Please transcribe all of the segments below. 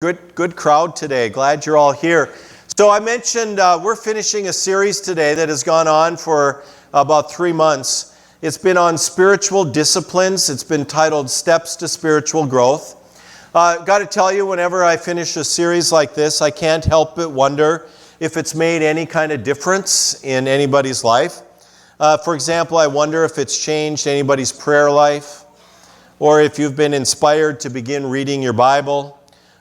Good crowd today. Glad you're all here. So I mentioned we're finishing a series today that has gone on for about 3 months. It's been on spiritual disciplines. It's been titled Steps to Spiritual Growth. Got to tell you, whenever I finish a series like this, I can't help but wonder if it's made any kind of difference in anybody's life. For example, I wonder if it's changed anybody's prayer life, or if you've been inspired to begin reading your Bible,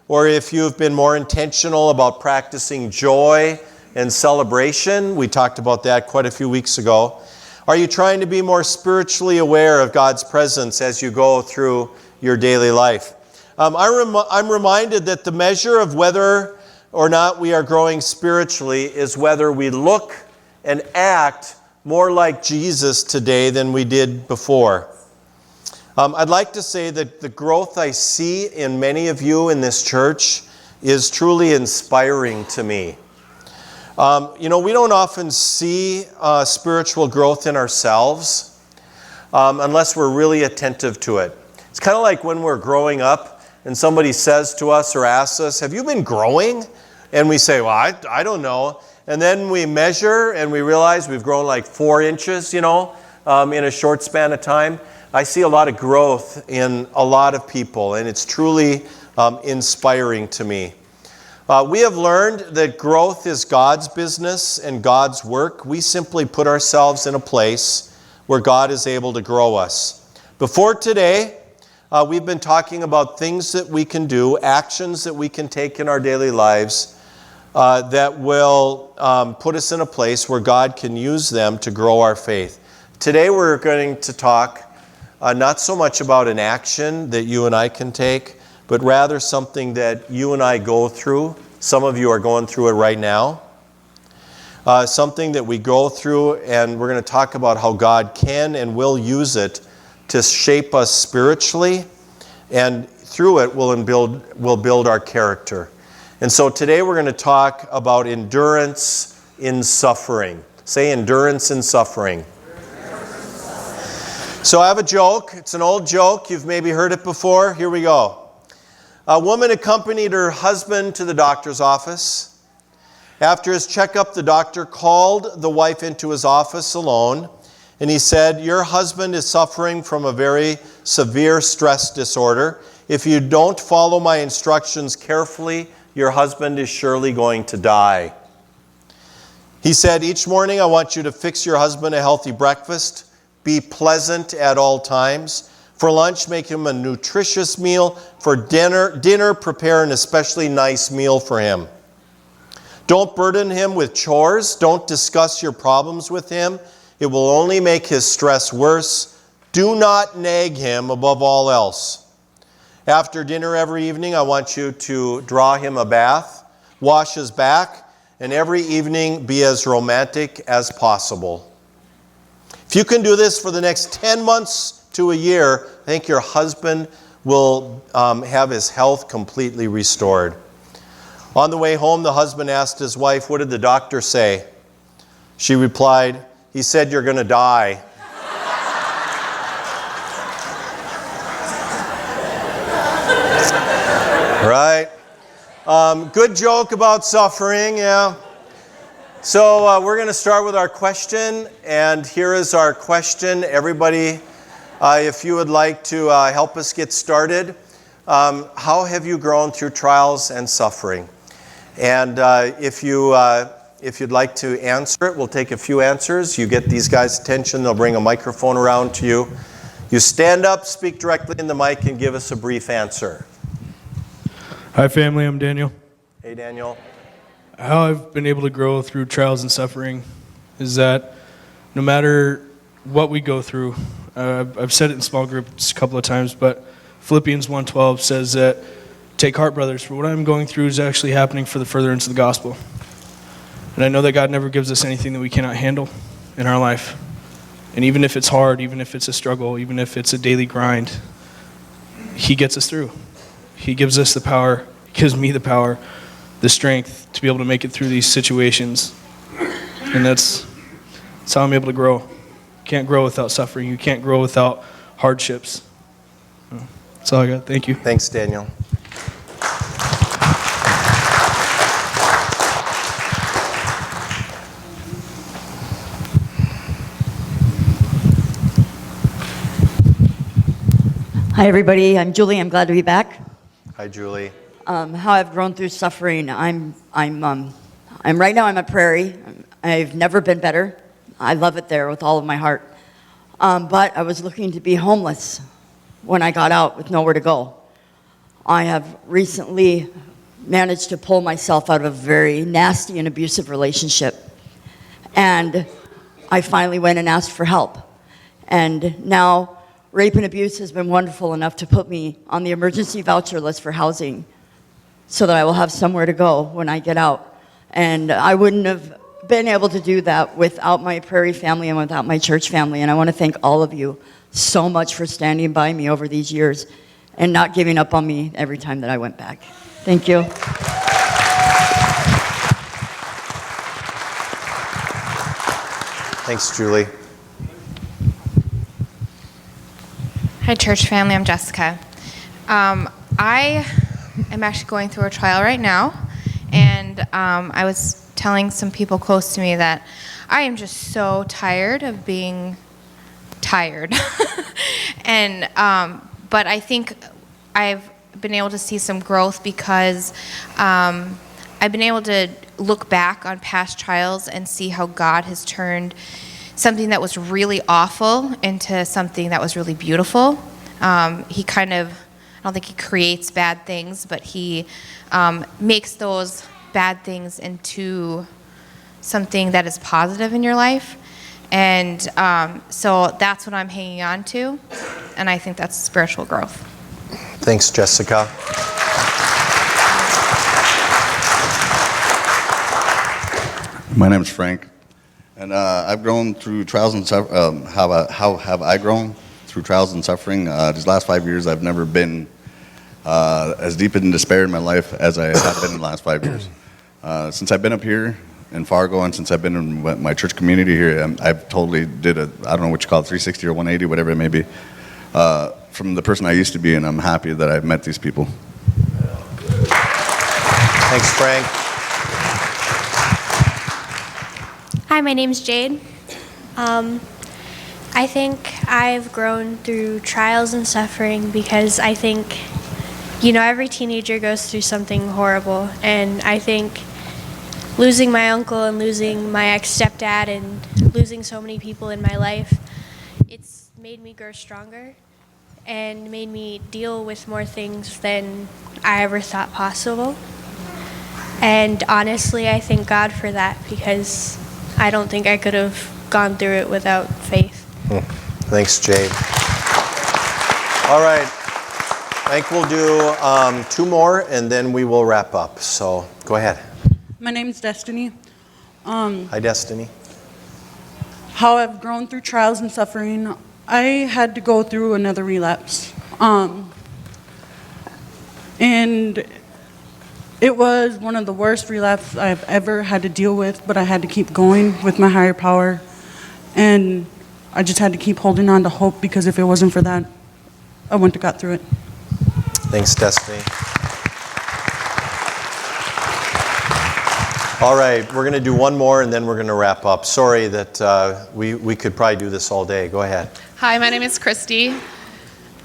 or if you've been more intentional about practicing joy and celebration. We talked about that quite a few weeks ago. Are you trying to be more spiritually aware of God's presence as you go through your daily life? I'm reminded that the measure of whether or not we are growing spiritually is whether we look and act more like Jesus today than we did before. I'd like to say that the growth I see in many of you in this church is truly inspiring to me. We don't often see spiritual growth in ourselves unless we're really attentive to it. It's kind of like when we're growing up and somebody says to us or asks us, "Have you been growing?" And we say, "Well, I don't know." And then we measure and we realize we've grown like 4 inches, in a short span of time. I see a lot of growth in a lot of people, and it's truly inspiring to me. We have learned that growth is God's business and God's work. We simply put ourselves in a place where God is able to grow us. Before today, we've been talking about things that we can do, actions that we can take in our daily lives that will put us in a place where God can use them to grow our faith. Today we're going to talk not so much about an action that you and I can take, but rather something that you and I go through. Some of you are going through it right now. Something that we go through, and we're going to talk about how God can and will use it to shape us spiritually, and through it we'll build our character. And so today we're going to talk about endurance in suffering. Say endurance in suffering. So I have a joke. It's an old joke. You've maybe heard it before. Here we go. A woman accompanied her husband to the doctor's office. After his checkup, the doctor called the wife into his office alone, and he said, "Your husband is suffering from a very severe stress disorder. If you don't follow my instructions carefully, your husband is surely going to die." He said, "Each morning I want you to fix your husband a healthy breakfast. Be pleasant at all times. For lunch, make him a nutritious meal. For dinner, prepare an especially nice meal for him. Don't burden him with chores. Don't discuss your problems with him. It will only make his stress worse. Do not nag him above all else. After dinner every evening, I want you to draw him a bath, wash his back, and every evening be as romantic as possible. If you can do this for the next 10 months to a year, I think your husband will have his health completely restored." On the way home, the husband asked his wife, "What did the doctor say?" She replied, "He said you're going to die." Right? Good joke about suffering, yeah. So we're going to start with our question, and here is our question. Everybody, if you would like to help us get started, how have you grown through trials and suffering? And if you'd like to answer it, we'll take a few answers. You get these guys' attention. They'll bring a microphone around to you. You stand up, speak directly in the mic, and give us a brief answer. Hi, family. I'm Daniel. Hey, Daniel. How I've been able to grow through trials and suffering is that no matter what we go through, I've said it in small groups a couple of times, but Philippians 1:12 says that, "Take heart, brothers, for what I'm going through is actually happening for the furtherance of the gospel." And I know that God never gives us anything that we cannot handle in our life. And even if it's hard, even if it's a struggle, even if it's a daily grind, He gets us through. He gives us the power, He gives me the power, the strength to be able to make it through these situations. And that's how I'm able to grow. You can't grow without suffering. You can't grow without hardships. That's all I got. Thank you. Thanks, Daniel. Hi, everybody. I'm Julie. I'm glad to be back. Hi, Julie. How I've grown through suffering. I'm right now. I'm at Prairie. I've never been better. I love it there with all of my heart. But I was looking to be homeless when I got out with nowhere to go. I have recently managed to pull myself out of a very nasty and abusive relationship, and I finally went and asked for help. And now, rape and abuse has been wonderful enough to put me on the emergency voucher list for housing so that I will have somewhere to go when I get out. And I wouldn't have been able to do that without my Prairie family and without my church family. And I want to thank all of you so much for standing by me over these years and not giving up on me every time that I went back. Thank you. Thanks, Julie. Hi, church family. I'm Jessica. I am actually going through a trial right now, and I was telling some people close to me that I am just so tired of being tired. And but I think I've been able to see some growth because I've been able to look back on past trials and see how God has turned something that was really awful into something that was really beautiful. He kind of, I don't think he creates bad things, but he makes those bad things into something that is positive in your life. And so that's what I'm hanging on to, and I think that's spiritual growth. Thanks, Jessica. My name is Frank, and I've grown through trials and suffering. How have I grown through trials and suffering? These last 5 years, I've never been as deep in despair in my life as I have been in the last 5 years. Since I've been up here in Fargo, and since I've been in my church community here, I've totally did I don't know what you call it, 360 or 180, whatever it may be, from the person I used to be, and I'm happy that I've met these people. Thanks, Frank. Hi, my name's Jade. I think I've grown through trials and suffering because I think, every teenager goes through something horrible. And I think losing my uncle and losing my ex-stepdad and losing so many people in my life, it's made me grow stronger and made me deal with more things than I ever thought possible. And honestly, I thank God for that because I don't think I could have gone through it without faith. Thanks, Jade. All right. I think we'll do 2 more, and then we will wrap up. So go ahead. My name's Destiny. Hi, Destiny. How I've grown through trials and suffering, I had to go through another relapse. And it was one of the worst relapses I've ever had to deal with, but I had to keep going with my higher power. And I just had to keep holding on to hope, because if it wasn't for that, I wouldn't have got through it. Thanks, Destiny. All right, we're going to do 1 more, and then we're going to wrap up. Sorry that we could probably do this all day. Go ahead. Hi, my name is Christy.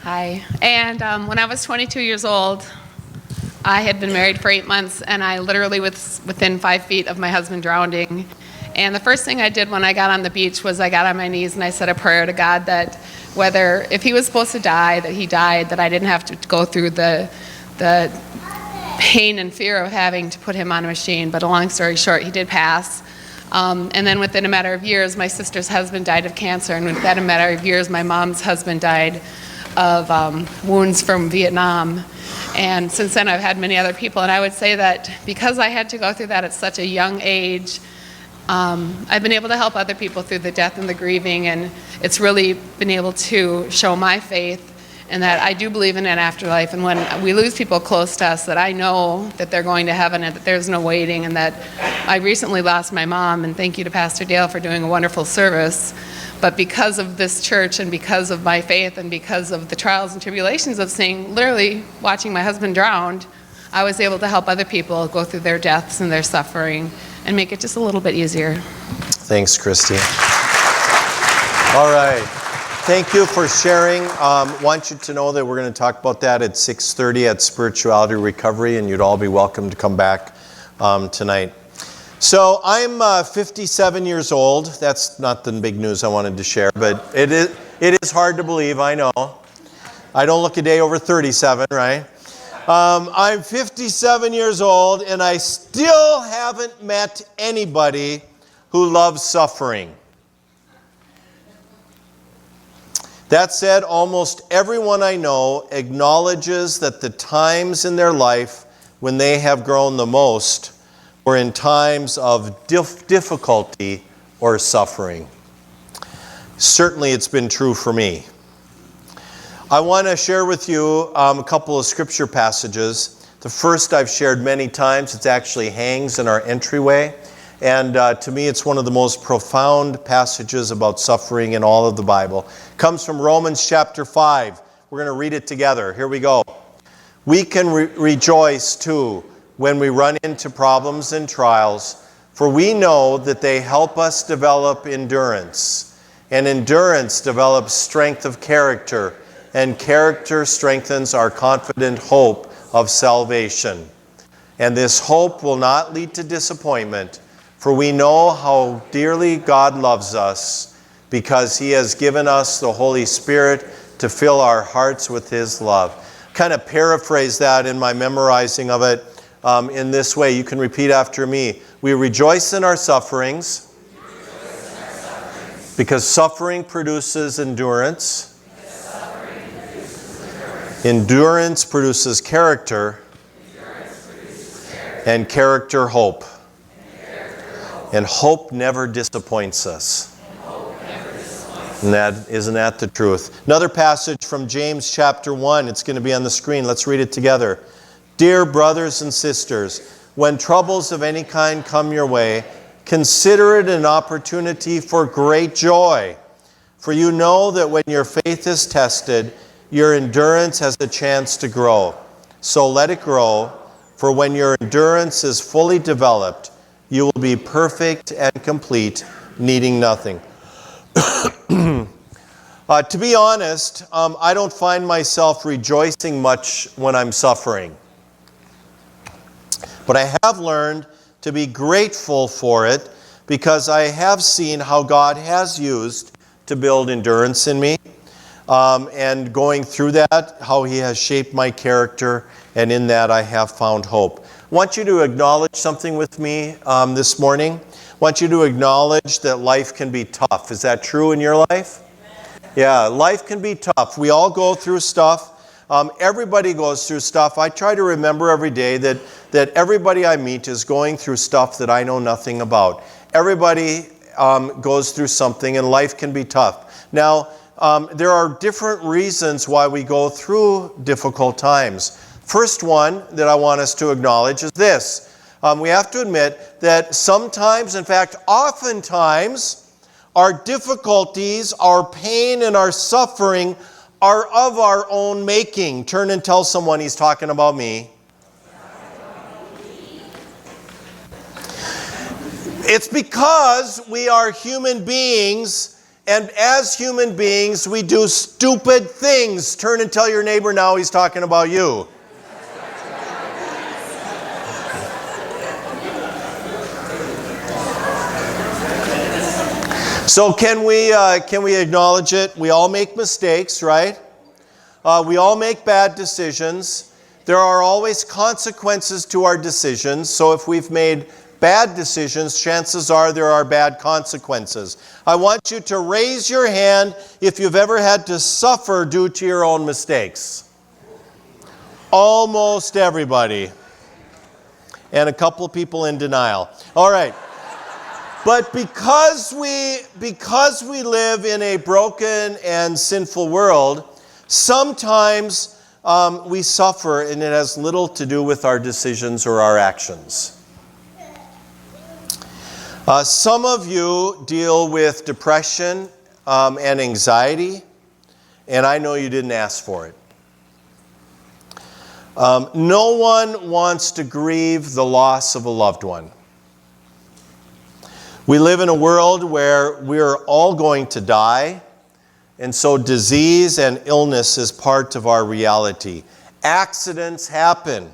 Hi. And when I was 22 years old, I had been married for 8 months, and I literally was within 5 feet of my husband drowning. And the first thing I did when I got on the beach was I got on my knees and I said a prayer to God that if he was supposed to die, that he died, that I didn't have to go through the pain and fear of having to put him on a machine. But a long story short, he did pass. And then within a matter of years, my sister's husband died of cancer, and within a matter of years, my mom's husband died of wounds from Vietnam. And since then, I've had many other people, and I would say that because I had to go through that at such a young age, I've been able to help other people through the death and the grieving, and it's really been able to show my faith and that I do believe in an afterlife. And when we lose people close to us, that I know that they're going to heaven and that there's no waiting, and that I recently lost my mom, and thank you to Pastor Dale for doing a wonderful service. But because of this church and because of my faith and because of the trials and tribulations of literally watching my husband drowned, I was able to help other people go through their deaths and their suffering and make it just a little bit easier. Thanks, Christy. All right. Thank you for sharing. Want you to know that we're going to talk about that at 6:30 at Spirituality Recovery, and you'd all be welcome to come back tonight. So I'm 57 years old. That's not the big news I wanted to share, but it is hard to believe, I know. I don't look a day over 37, right? I'm 57 years old, and I still haven't met anybody who loves suffering. That said, almost everyone I know acknowledges that the times in their life when they have grown the most were in times of difficulty or suffering. Certainly it's been true for me. I want to share with you a couple of scripture passages. The first I've shared many times. It actually hangs in our entryway. And to me, it's one of the most profound passages about suffering in all of the Bible. It comes from Romans chapter 5. We're going to read it together. Here we go. We can rejoice too when we run into problems and trials, for we know that they help us develop endurance. And endurance develops strength of character, and character strengthens our confident hope of salvation. And this hope will not lead to disappointment, for we know how dearly God loves us, because He has given us the Holy Spirit to fill our hearts with His love. Kind of paraphrase that in my memorizing of it in this way. You can repeat after me. We rejoice in our sufferings, because suffering produces endurance. Endurance produces character, and character hope. And hope never disappoints us. And isn't that the truth? Another passage from James chapter 1. It's going to be on the screen. Let's read it together. Dear brothers and sisters, when troubles of any kind come your way, consider it an opportunity for great joy. For you know that when your faith is tested, your endurance has a chance to grow. So let it grow, for when your endurance is fully developed, you will be perfect and complete, needing nothing. To be honest, I don't find myself rejoicing much when I'm suffering. But I have learned to be grateful for it, because I have seen how God has used to build endurance in me. And going through that, how He has shaped my character, and in that I have found hope. I want you to acknowledge something with me this morning. I want you to acknowledge that life can be tough. Is that true in your life? Yeah, life can be tough. We all go through stuff. Everybody goes through stuff. I try to remember every day that everybody I meet is going through stuff that I know nothing about. Everybody goes through something, and life can be tough. Now, there are different reasons why we go through difficult times. First one that I want us to acknowledge is this. We have to admit that sometimes, in fact, oftentimes, our difficulties, our pain, and our suffering are of our own making. Turn and tell someone, he's talking about me. It's because we are human beings, and as human beings, we do stupid things. Turn and tell your neighbor now, he's talking about you. So can we acknowledge it? We all make mistakes, right? We all make bad decisions. There are always consequences to our decisions. So if we've made bad decisions, chances are there are bad consequences. I want you to raise your hand if you've ever had to suffer due to your own mistakes. Almost everybody. And a couple of people in denial. All right. But because we live in a broken and sinful world, sometimes we suffer, and it has little to do with our decisions or our actions. Some of you deal with depression and anxiety, and I know you didn't ask for it. No one wants to grieve the loss of a loved one. We live in a world where we're all going to die, And so disease and illness is part of our reality. Accidents happen.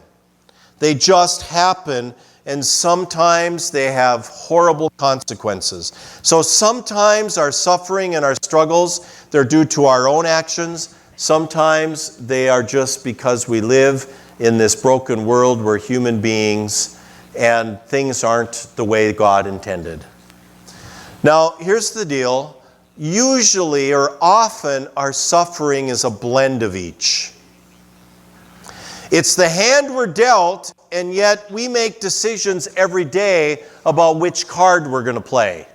They just happen, and sometimes they have horrible consequences. So sometimes our suffering and our struggles, they're due to our own actions. Sometimes they are just because we live in this broken world. We're human beings, and things aren't the way God intended. Now, here's the deal. Usually or often our suffering is a blend of each. It's the hand we're dealt, and yet we make decisions every day about which card we're going to play.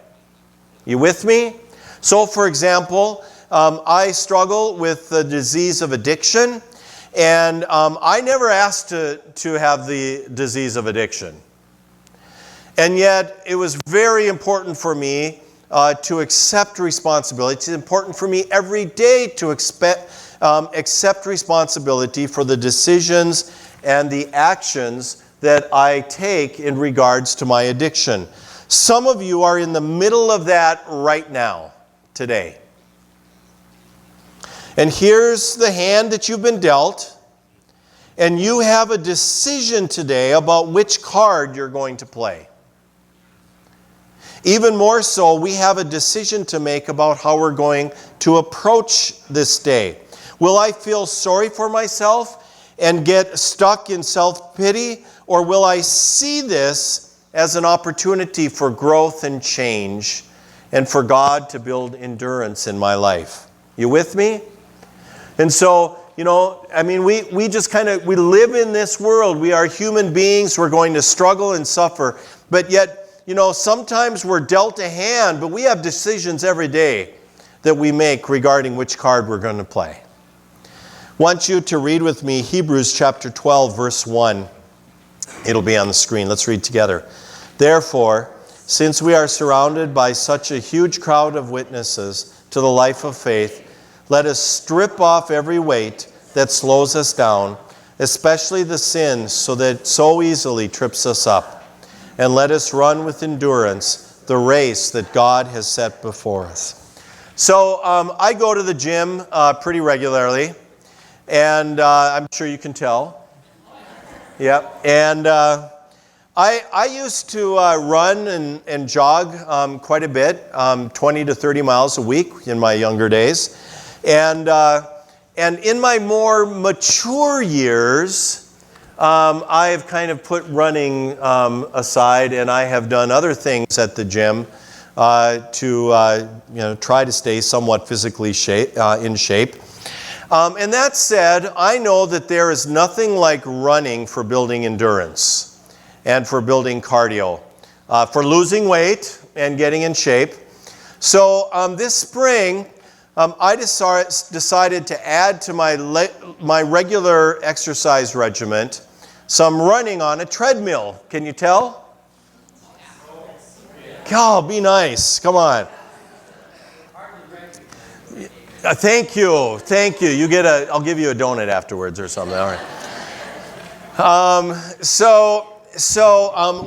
You with me? So, for example, I struggle with the disease of addiction, and I never asked to have the disease of addiction. And yet it was very important for me to accept responsibility. It's important for me every day to accept responsibility for the decisions and the actions that I take in regards to my addiction. Some of you are in the middle of that right now, today. And here's the hand that you've been dealt, and you have a decision today about which card you're going to play. Even more so, we have a decision to make about how we're going to approach this day. Will I feel sorry for myself and get stuck in self-pity, or will I see this as an opportunity for growth and change and for God to build endurance in my life? You with me? And so, we just we live in this world. We are human beings. We're going to struggle and suffer. But yet, sometimes we're dealt a hand, but we have decisions every day that we make regarding which card we're going to play. I want you to read with me Hebrews chapter 12, verse 1. It'll be on the screen. Let's read together. Therefore, since we are surrounded by such a huge crowd of witnesses to the life of faith, let us strip off every weight that slows us down, especially the sin that so easily trips us up. And let us run with endurance the race that God has set before us. So I go to the gym pretty regularly, and I'm sure you can tell. Yeah, and I used to run and jog quite a bit, 20 to 30 miles a week in my younger days. And in my more mature years, I have kind of put running aside, and I have done other things at the gym to try to stay somewhat physically in shape. And that said, I know that there is nothing like running for building endurance and for building cardio, for losing weight and getting in shape. So this spring, I decided to add to my regular exercise regimen some running on a treadmill. Can you tell? Oh, be nice. Come on. Thank you. I'll give you a donut afterwards or something. All right. So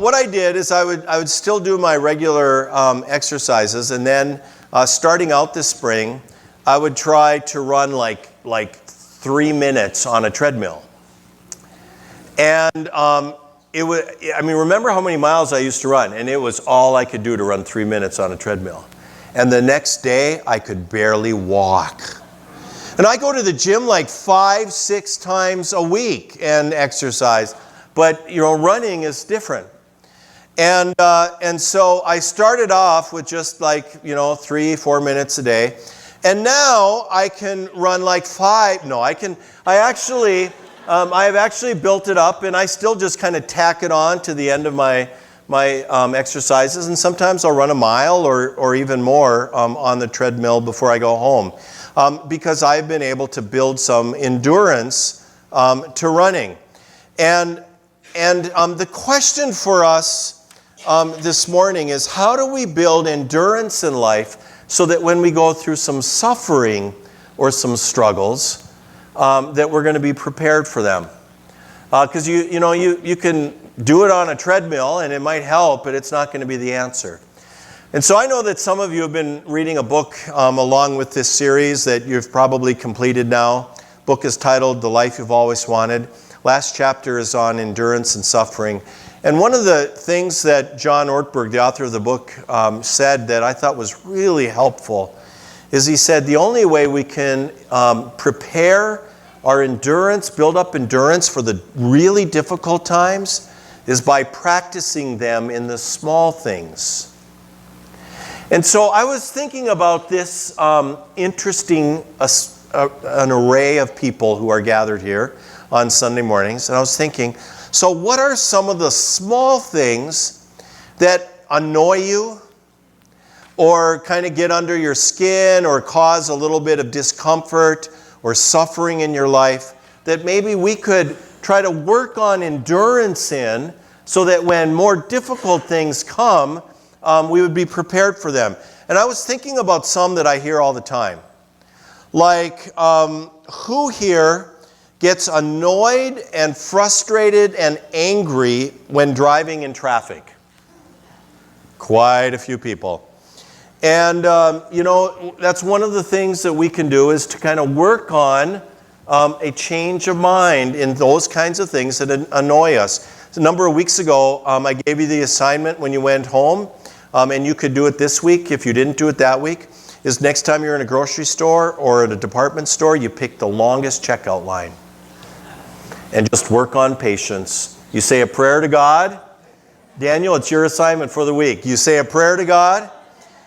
what I did is I would still do my regular exercises, and then starting out this spring, I would try to run like 3 minutes on a treadmill. And remember how many miles I used to run, and it was all I could do to run 3 minutes on a treadmill. And the next day, I could barely walk. And I go to the gym like 5-6 times a week and exercise, but running is different. And so I started off with just 3-4 minutes a day. And now I can run like 5. No, I have actually built it up, and I still just kind of tack it on to the end of my exercises. And sometimes I'll run a mile or even more on the treadmill before I go home, because I've been able to build some endurance to running. And the question for us this morning is, how do we build endurance in life so that when we go through some suffering or some struggles, that we're going to be prepared for them? Because you can do it on a treadmill and it might help, but it's not going to be the answer. And so I know that some of you have been reading a book along with this series that you've probably completed now. The book is titled The Life You've Always Wanted. Last chapter is on endurance and suffering. And one of the things that John Ortberg, the author of the book, said that I thought was really helpful is he said the only way we can prepare our endurance, build up endurance for the really difficult times, is by practicing them in the small things. And so I was thinking about this interesting an array of people who are gathered here on Sunday mornings, and I was thinking, so what are some of the small things that annoy you or kind of get under your skin or cause a little bit of discomfort or suffering in your life that maybe we could try to work on endurance in so that when more difficult things come, we would be prepared for them. And I was thinking about some that I hear all the time. Like, who here gets annoyed and frustrated and angry when driving in traffic? Quite a few people. And, that's one of the things that we can do is to kind of work on a change of mind in those kinds of things that annoy us. A number of weeks ago, I gave you the assignment when you went home, and you could do it this week if you didn't do it that week, is next time you're in a grocery store or at a department store, you pick the longest checkout line and just work on patience. You say a prayer to God. Daniel, it's your assignment for the week. You say a prayer to God,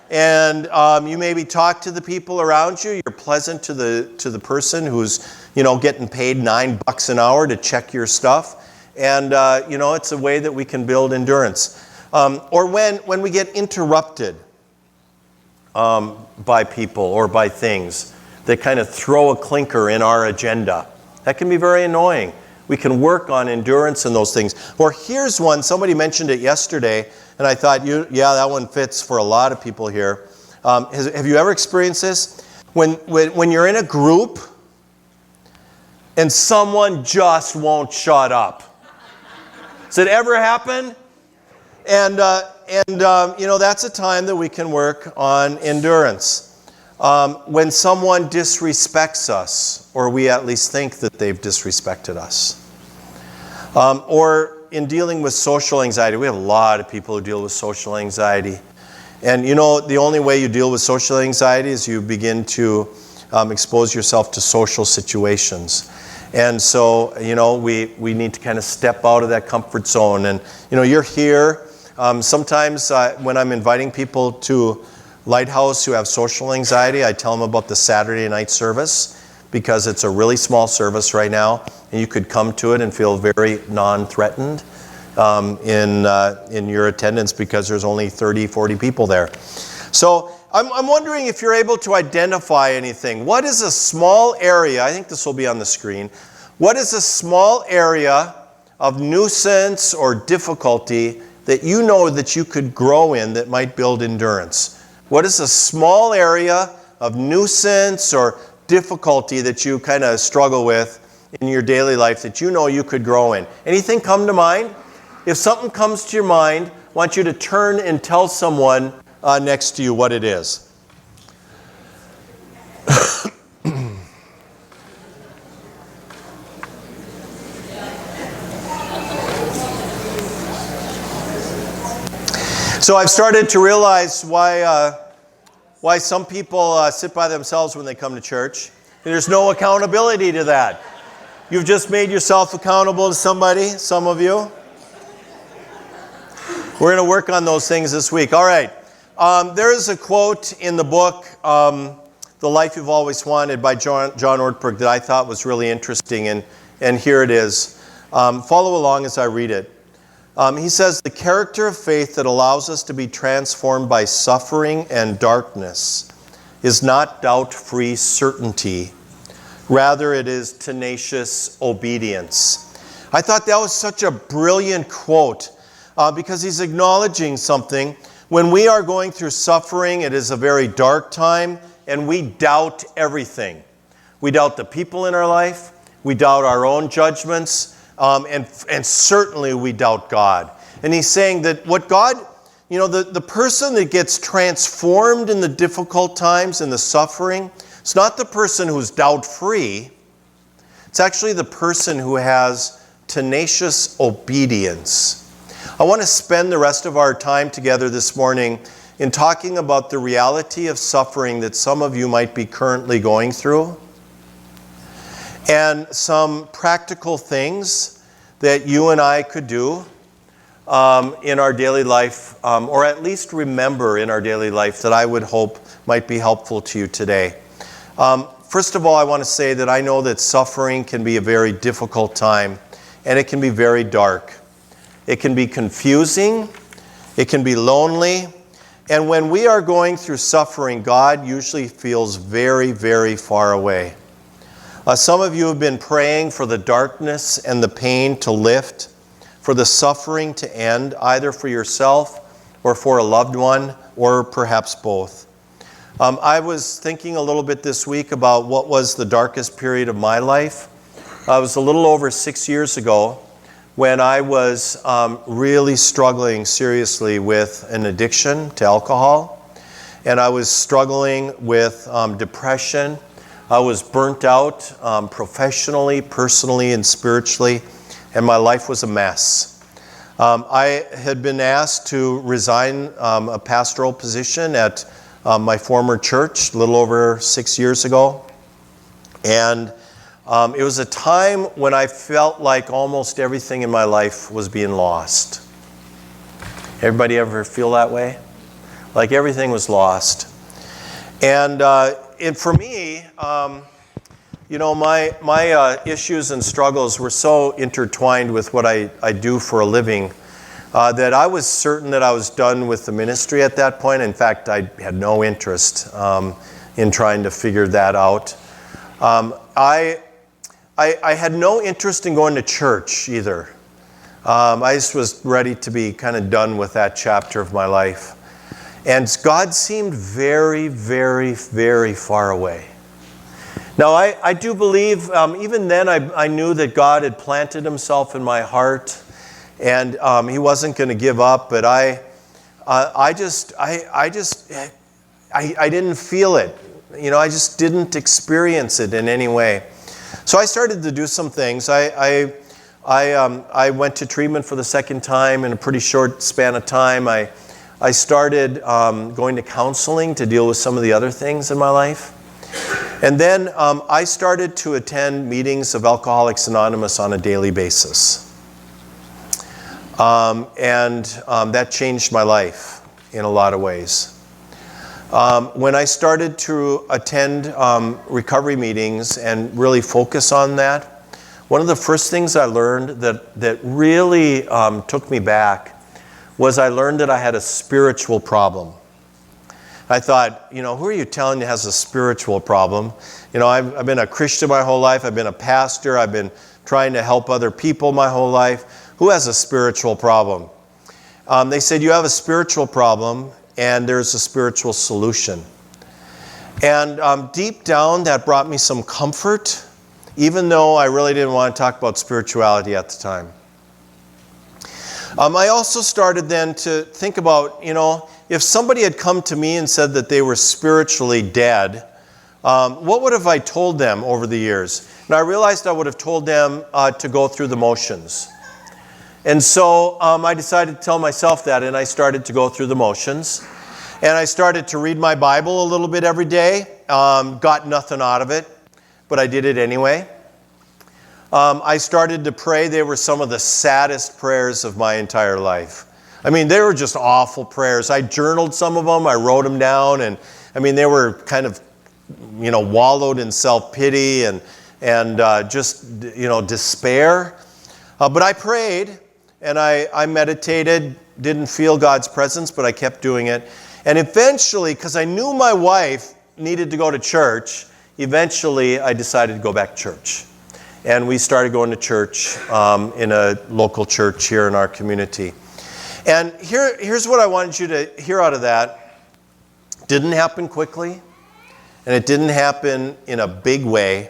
and you maybe talk to the people around you. You're pleasant to the person who's, getting paid $9 an hour to check your stuff. And, it's a way that we can build endurance. Or when we get interrupted by people or by things that kind of throw a clinker in our agenda. That can be very annoying. We can work on endurance in those things. Or here's one, somebody mentioned it yesterday, and I thought, that one fits for a lot of people here. Have you ever experienced this? When you're in a group and someone just won't shut up. Does it ever happen? And that's a time that we can work on endurance. When someone disrespects us, or we at least think that they've disrespected us. Or in dealing with social anxiety. We have a lot of people who deal with social anxiety. And the only way you deal with social anxiety is you begin to expose yourself to social situations. And so, we need to kind of step out of that comfort zone. And, you're here. Sometimes when I'm inviting people to Lighthouse who have social anxiety, I tell them about the Saturday night service because it's a really small service right now. And you could come to it and feel very non-threatened in your attendance because there's only 30, 40 people there. So I'm wondering if you're able to identify anything. What is a small area, I think this will be on the screen, what is a small area of nuisance or difficulty that you know that you could grow in that might build endurance? What is a small area of nuisance or difficulty that you kind of struggle with in your daily life that you know you could grow in? Anything come to mind? If something comes to your mind, I want you to turn and tell someone next to you what it is. So I've started to realize why some people sit by themselves when they come to church. There's no accountability to that. You've just made yourself accountable to somebody, some of you. We're going to work on those things this week. All right. There is a quote in the book, The Life You've Always Wanted by John Ortberg that I thought was really interesting, and here it is. Follow along as I read it. He says, "The character of faith that allows us to be transformed by suffering and darkness is not doubt-free certainty. Rather, it is tenacious obedience." I thought that was such a brilliant quote because he's acknowledging something. When we are going through suffering, it is a very dark time, and we doubt everything. We doubt the people in our life. We doubt our own judgments. And certainly we doubt God. And he's saying that what God the person that gets transformed in the difficult times and the suffering, it's not the person who's doubt-free. It's actually the person who has tenacious obedience. I want to spend the rest of our time together this morning in talking about the reality of suffering that some of you might be currently going through, and some practical things that you and I could do in our daily life, or at least remember in our daily life, that I would hope might be helpful to you today. First of all, I want to say that I know that suffering can be a very difficult time, and it can be very dark. It can be confusing, it can be lonely, and when we are going through suffering, God usually feels very, very far away. Some of you have been praying for the darkness and the pain to lift, for the suffering to end, either for yourself or for a loved one, or perhaps both. I was thinking a little bit this week about what was the darkest period of my life. It was a little over 6 years ago when I was really struggling seriously with an addiction to alcohol. And I was struggling with depression. I was burnt out professionally, personally, and spiritually, and my life was a mess. I had been asked to resign a pastoral position at my former church a little over 6 years ago. And it was a time when I felt like almost everything in my life was being lost. Everybody ever feel that way? Like everything was lost. And for me, my issues and struggles were so intertwined with what I do for a living that I was certain that I was done with the ministry at that point. In fact, I had no interest in trying to figure that out. I had no interest in going to church either. I just was ready to be kind of done with that chapter of my life. And God seemed very, very, very far away. Now, I do believe, even then, I knew that God had planted himself in my heart, and he wasn't going to give up, but I didn't feel it. I just didn't experience it in any way. So I started to do some things. I went to treatment for the second time in a pretty short span of time. I started going to counseling to deal with some of the other things in my life. And then I started to attend meetings of Alcoholics Anonymous on a daily basis. And that changed my life in a lot of ways. When I started to attend recovery meetings and really focus on that, one of the first things I learned that really took me back was I learned that I had a spiritual problem. I thought, who are you telling has a spiritual problem? I've been a Christian my whole life. I've been a pastor. I've been trying to help other people my whole life. Who has a spiritual problem? They said, you have a spiritual problem, and there's a spiritual solution. And deep down, that brought me some comfort, even though I really didn't want to talk about spirituality at the time. I also started then to think about, if somebody had come to me and said that they were spiritually dead, what would have I told them over the years? And I realized I would have told them to go through the motions. And so I decided to tell myself that, and I started to go through the motions. And I started to read my Bible a little bit every day. Got nothing out of it, but I did it anyway. I started to pray. They were some of the saddest prayers of my entire life. I mean, they were just awful prayers. I journaled some of them. I wrote them down. And they were kind of, wallowed in self-pity and just, despair. But I prayed and I meditated, didn't feel God's presence, but I kept doing it. And eventually, because I knew my wife needed to go to church, eventually I decided to go back to church. And we started going to church in a local church here in our community. And here's what I wanted you to hear out of that. Didn't happen quickly, and it didn't happen in a big way,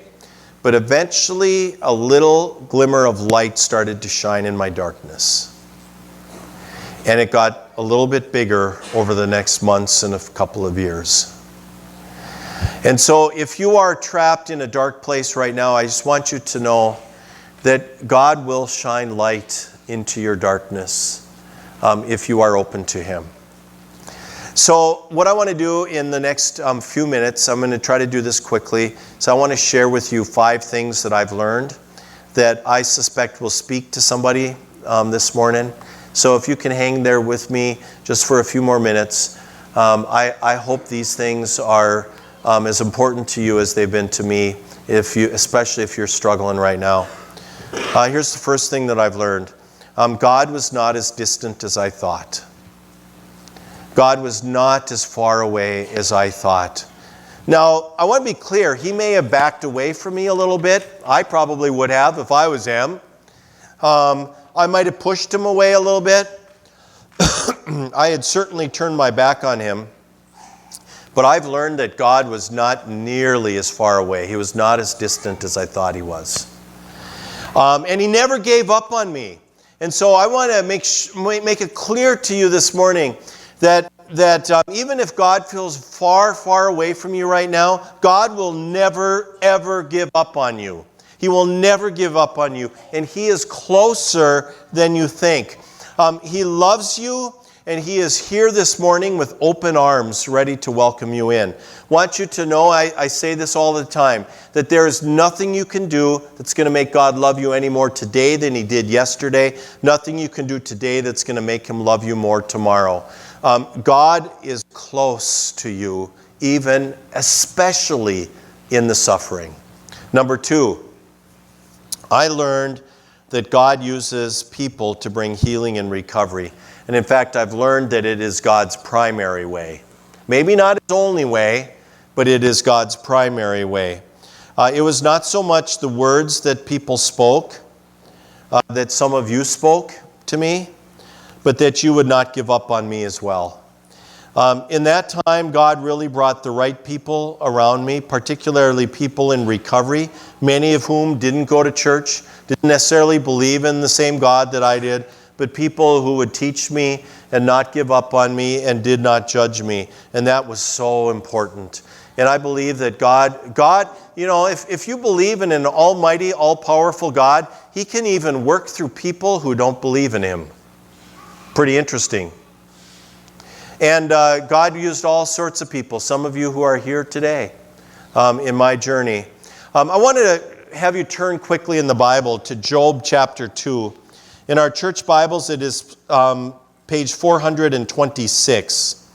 but eventually a little glimmer of light started to shine in my darkness. And it got a little bit bigger over the next months and a couple of years. And so if you are trapped in a dark place right now, I just want you to know that God will shine light into your darkness if you are open to Him. So what I want to do in the next few minutes, I'm going to try to do this quickly. So I want to share with you 5 things that I've learned that I suspect will speak to somebody this morning. So if you can hang there with me just for a few more minutes, I hope these things are as important to you as they've been to me, especially if you're struggling right now. Here's the first thing that I've learned. God was not as distant as I thought. God was not as far away as I thought. Now, I want to be clear. He may have backed away from me a little bit. I probably would have if I was Him. I might have pushed Him away a little bit. I had certainly turned my back on Him. But I've learned that God was not nearly as far away. He was not as distant as I thought He was. And He never gave up on me. And so I want to make it clear to you this morning that even if God feels far, far away from you right now, God will never, ever give up on you. He will never give up on you. And He is closer than you think. He loves you, and He is here this morning with open arms, ready to welcome you in. Want you to know, I say this all the time, that there is nothing you can do that's going to make God love you any more today than He did yesterday. Nothing you can do today that's going to make Him love you more tomorrow. God is close to you, even especially in the suffering. Number 2, I learned that God uses people to bring healing and recovery. And in fact, I've learned that it is God's primary way. Maybe not His only way, but it is God's primary way. It was not so much the words that people spoke, that some of you spoke to me, but that you would not give up on me as well. In that time, God really brought the right people around me, particularly people in recovery, many of whom didn't go to church, didn't necessarily believe in the same God that I did, but people who would teach me and not give up on me and did not judge me. And that was so important. And I believe that God, you know, if you believe in an almighty, all-powerful God, He can even work through people who don't believe in Him. Pretty interesting. And God used all sorts of people, some of you who are here today in my journey. I wanted to have you turn quickly in the Bible to Job chapter 2. In our church Bibles, it is page 426.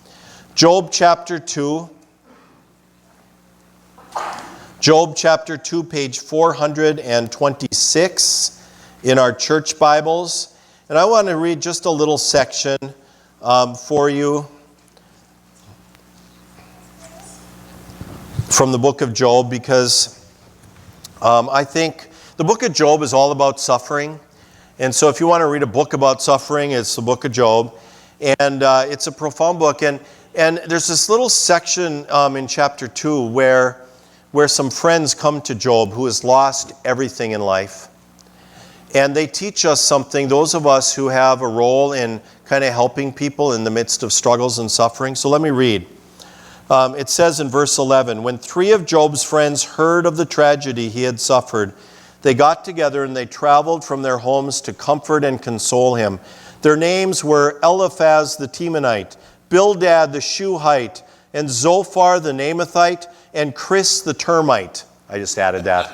Job chapter 2. Job chapter 2, page 426 in our church Bibles. And I want to read just a little section for you from the book of Job, because I think the book of Job is all about suffering. And so if you want to read a book about suffering, it's the book of Job. And it's a profound book. And there's this little section in chapter 2 where some friends come to Job who has lost everything in life. And they teach us something, those of us who have a role in kind of helping people in the midst of struggles and suffering. So let me read. It says in verse 11, when 3 of Job's friends heard of the tragedy he had suffered, they got together and they traveled from their homes to comfort and console him. Their names were Eliphaz the Temanite, Bildad the Shuhite, and Zophar the Naamathite, and Chris the Termite. I just added that.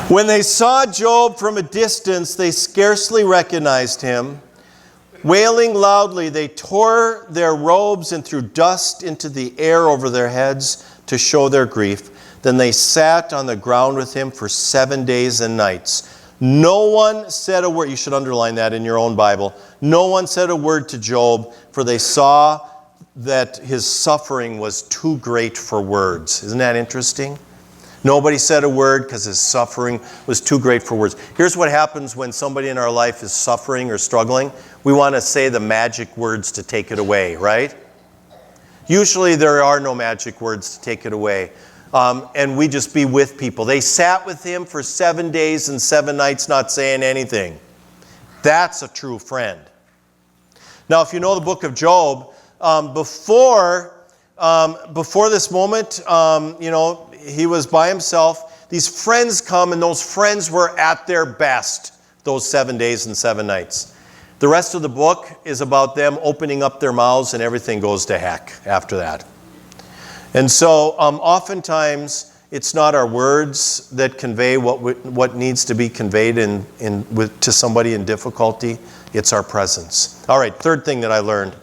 When they saw Job from a distance, they scarcely recognized him. Wailing loudly, they tore their robes and threw dust into the air over their heads to show their grief. Then they sat on the ground with him for 7 days and nights. No one said a word. You should underline that in your own Bible. No one said a word to Job, for they saw that his suffering was too great for words. Isn't that interesting? Nobody said a word because his suffering was too great for words. Here's what happens when somebody in our life is suffering or struggling. We want to say the magic words to take it away, right? Usually there are no magic words to take it away. and we just be with people. They sat with him for 7 days and 7 nights not saying anything. That's a true friend. Now, if you know the book of Job, before this moment, he was by himself. These friends come, and those friends were at their best those 7 days and 7 nights. The rest of the book is about them opening up their mouths, and everything goes to heck after that. And so oftentimes it's not our words that convey what needs to be conveyed to somebody in difficulty. It's our presence. All right, third thing that I learned.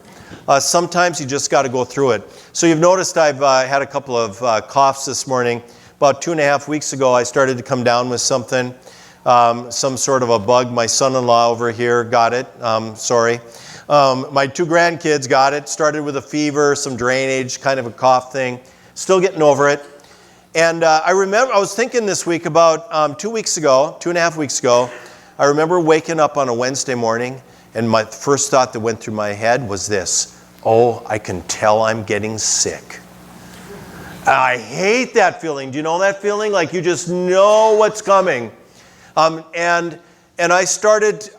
Sometimes you just got to go through it. So you've noticed I've had a couple of coughs this morning. About 2.5 weeks ago, I started to come down with something, some sort of a bug. My son-in-law over here got it. Sorry. My 2 grandkids got it. Started with a fever, some drainage, kind of a cough thing. Still getting over it. And I was thinking this week about 2.5 weeks ago, I remember waking up on a Wednesday morning, and my first thought that went through my head was this: oh, I can tell I'm getting sick. I hate that feeling. Do you know that feeling? Like you just know what's coming. And I started,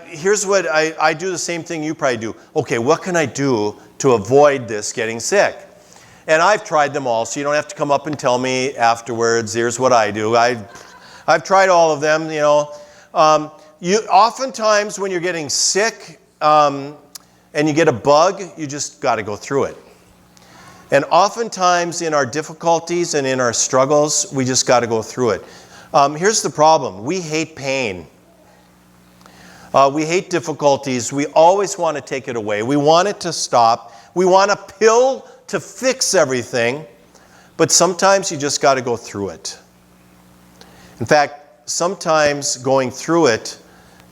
here's what I do, the same thing you probably do. Okay, what can I do to avoid this getting sick? And I've tried them all, so you don't have to come up and tell me afterwards. Here's what I do. I've tried all of them, oftentimes when you're getting sick and you get a bug, you just got to go through it. And oftentimes in our difficulties and in our struggles, we just got to go through it. Here's the problem. We hate pain. We hate difficulties. We always want to take it away. We want it to stop. We want a pill to fix everything. But sometimes you just got to go through it. In fact, sometimes going through it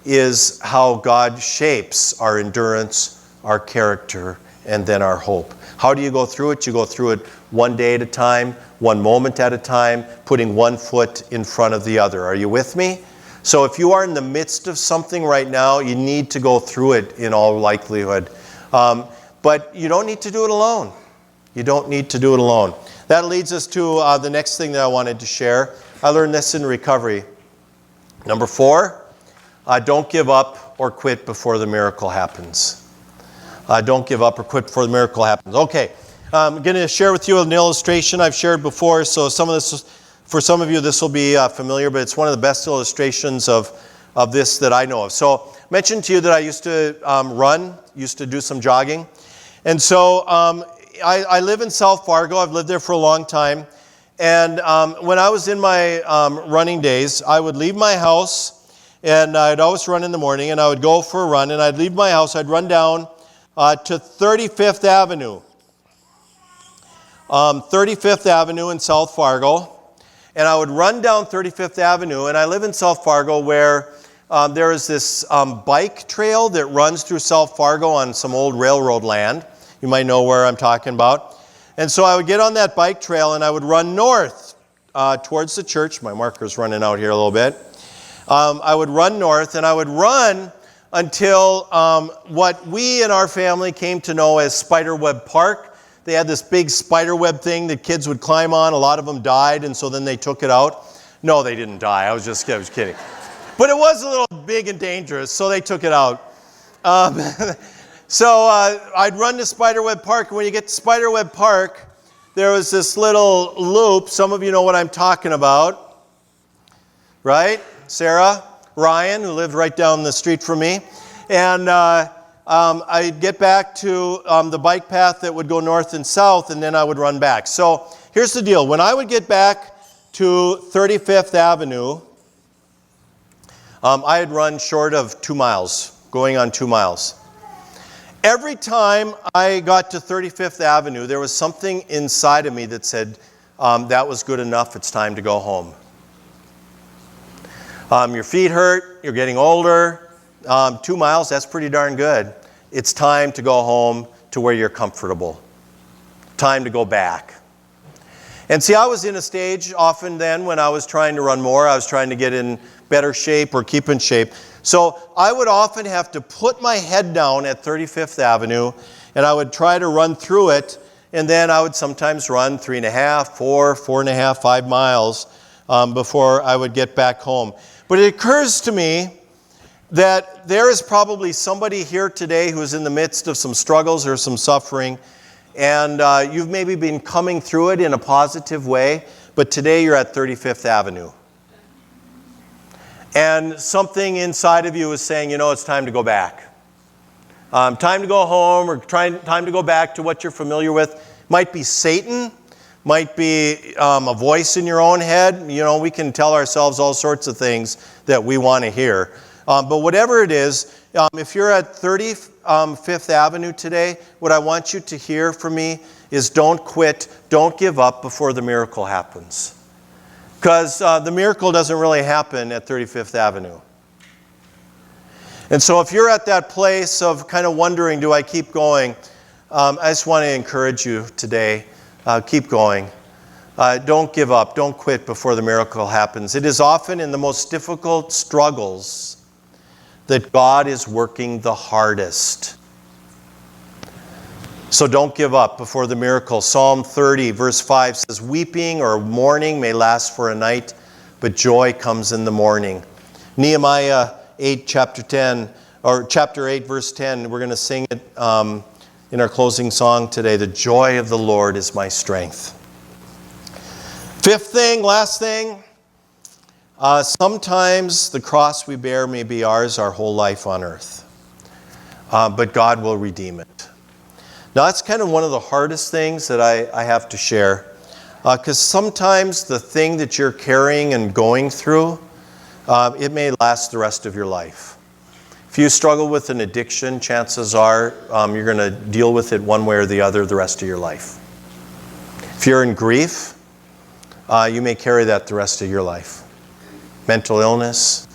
is how God shapes our endurance, our character, and then our hope. How do you go through it? You go through it one day at a time, one moment at a time, putting one foot in front of the other. Are you with me? So if you are in the midst of something right now, you need to go through it in all likelihood. But you don't need to do it alone. You don't need to do it alone. That leads us to the next thing that I wanted to share. I learned this in recovery. Number 4, don't give up or quit before the miracle happens. Don't give up or quit before the miracle happens. Okay, I'm going to share with you an illustration I've shared before. So for some of you, this will be familiar, but it's one of the best illustrations of this that I know of. So I mentioned to you that I used to used to do some jogging. And so I live in South Fargo. I've lived there for a long time. And when I was in my running days, I would leave my house, and I'd always run in the morning, and I would go for a run, and I'd leave my house. I'd run down to 35th Avenue. 35th Avenue in South Fargo. And I would run down 35th Avenue, and I live in South Fargo where there is this bike trail that runs through South Fargo on some old railroad land. You might know where I'm talking about. And so I would get on that bike trail, and I would run north towards the church. My marker's running out here a little bit. I would run north, and I would run until what we in our family came to know as Spiderweb Park. They had this big spiderweb thing that kids would climb on. A lot of them died, and so then they took it out. No, they didn't die. I was kidding. But it was a little big and dangerous, so they took it out. So I'd run to Spiderweb Park. And when you get to Spiderweb Park, there was this little loop. Some of you know what I'm talking about, right? Sarah, Ryan, who lived right down the street from me. And I'd get back to the bike path that would go north and south, and then I would run back. So here's the deal. When I would get back to 35th Avenue, I had run short of 2 miles, going on 2 miles. Every time I got to 35th Avenue, there was something inside of me that said, that was good enough, it's time to go home. Your feet hurt, you're getting older. 2 miles, that's pretty darn good. It's time to go home to where you're comfortable. Time to go back. And see, I was in a stage often then when I was trying to run more. I was trying to get in better shape or keep in shape. So I would often have to put my head down at 35th Avenue, and I would try to run through it. and then I would sometimes run 3.5, 4, 4.5, 5 miles before I would get back home. But it occurs to me that there is probably somebody here today who's in the midst of some struggles or some suffering, and you've maybe been coming through it in a positive way, but today you're at 35th Avenue. And something inside of you is saying, you know, it's time to go back. Time to go home, or time to go back to what you're familiar with. Might be Satan, might be a voice in your own head. You know, we can tell ourselves all sorts of things that we want to hear. But whatever it is, if you're at 35th Avenue today, what I want you to hear from me is don't quit, don't give up before the miracle happens. Because the miracle doesn't really happen at 35th Avenue. And so if you're at that place of kind of wondering, do I keep going? I just want to encourage you today, keep going. Don't give up, don't quit before the miracle happens. It is often in the most difficult struggles that God is working the hardest. So don't give up before the miracle. Psalm 30 verse 5 says, weeping or mourning may last for a night, but joy comes in the morning. Nehemiah 8 chapter 8 verse 10, we're going to sing it in our closing song today. The joy of the Lord is my strength. Fifth thing, last thing, sometimes the cross we bear may be ours our whole life on earth, but God will redeem it. Now that's kind of one of the hardest things that I have to share, because sometimes the thing that you're carrying and going through, it may last the rest of your life. If you struggle with an addiction, chances are you're going to deal with it one way or the other the rest of your life. If you're in grief, you may carry that the rest of your life. Mental illness.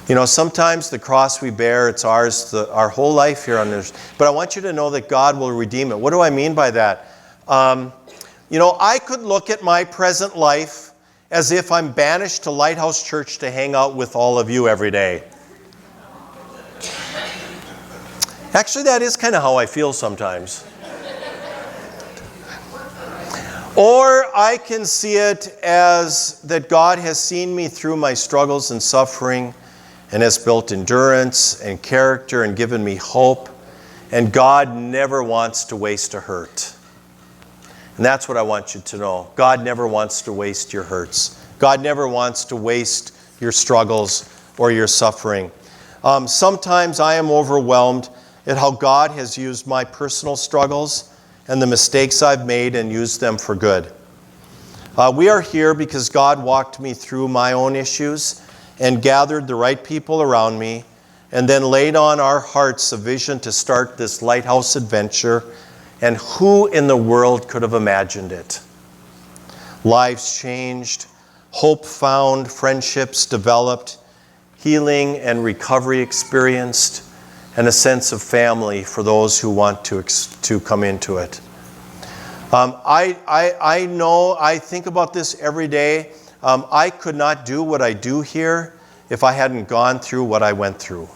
You know, sometimes the cross we bear, it's ours our whole life here on earth. But I want you to know that God will redeem it. What do I mean by that? You know, I could look at my present life as if I'm banished to Lighthouse Church to hang out with all of you every day. Actually, that is kind of how I feel sometimes. Or I can see it as that God has seen me through my struggles and suffering and has built endurance and character and given me hope. And God never wants to waste a hurt. And that's what I want you to know. God never wants to waste your hurts. God never wants to waste your struggles or your suffering. Sometimes I am overwhelmed at how God has used my personal struggles and the mistakes I've made and used them for good. We are here because God walked me through my own issues and gathered the right people around me, and then laid on our hearts a vision to start this Lighthouse adventure. And who in the world could have imagined it? Lives changed, hope found, friendships developed, healing and recovery experienced, and a sense of family for those who want to come into it. I know, I think about this every day. I could not do what I do here if I hadn't gone through what I went through.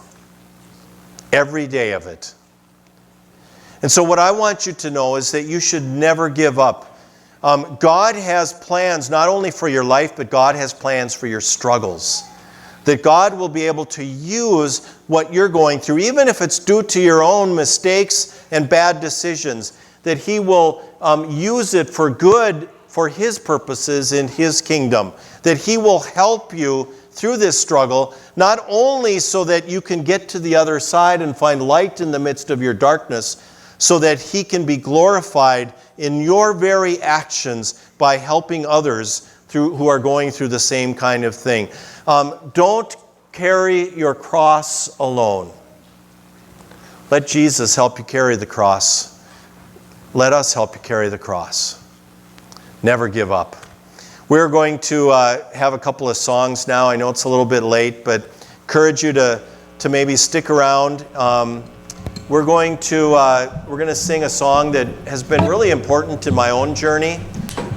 Every day of it. And so what I want you to know is that you should never give up. God has plans not only for your life, but God has plans for your struggles. That God will be able to use what you're going through, even if it's due to your own mistakes and bad decisions, that He will use it for good for His purposes in His kingdom. That He will help you through this struggle, not only so that you can get to the other side and find light in the midst of your darkness, so that He can be glorified in your very actions by helping others who are going through the same kind of thing. Don't carry your cross alone. Let Jesus help you carry the cross. Let us help you carry the cross. Never give up. We're going to have a couple of songs now. I know it's a little bit late, but encourage you to maybe stick around. We're going to sing a song that has been really important to my own journey.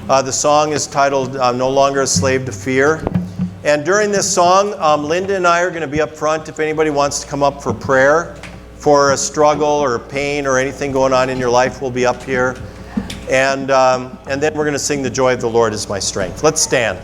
The song is titled No Longer a Slave to Fear. And during this song, Linda and I are going to be up front if anybody wants to come up for prayer for a struggle or pain or anything going on in your life. We'll be up here. And then we're going to sing The Joy of the Lord is My Strength. Let's stand.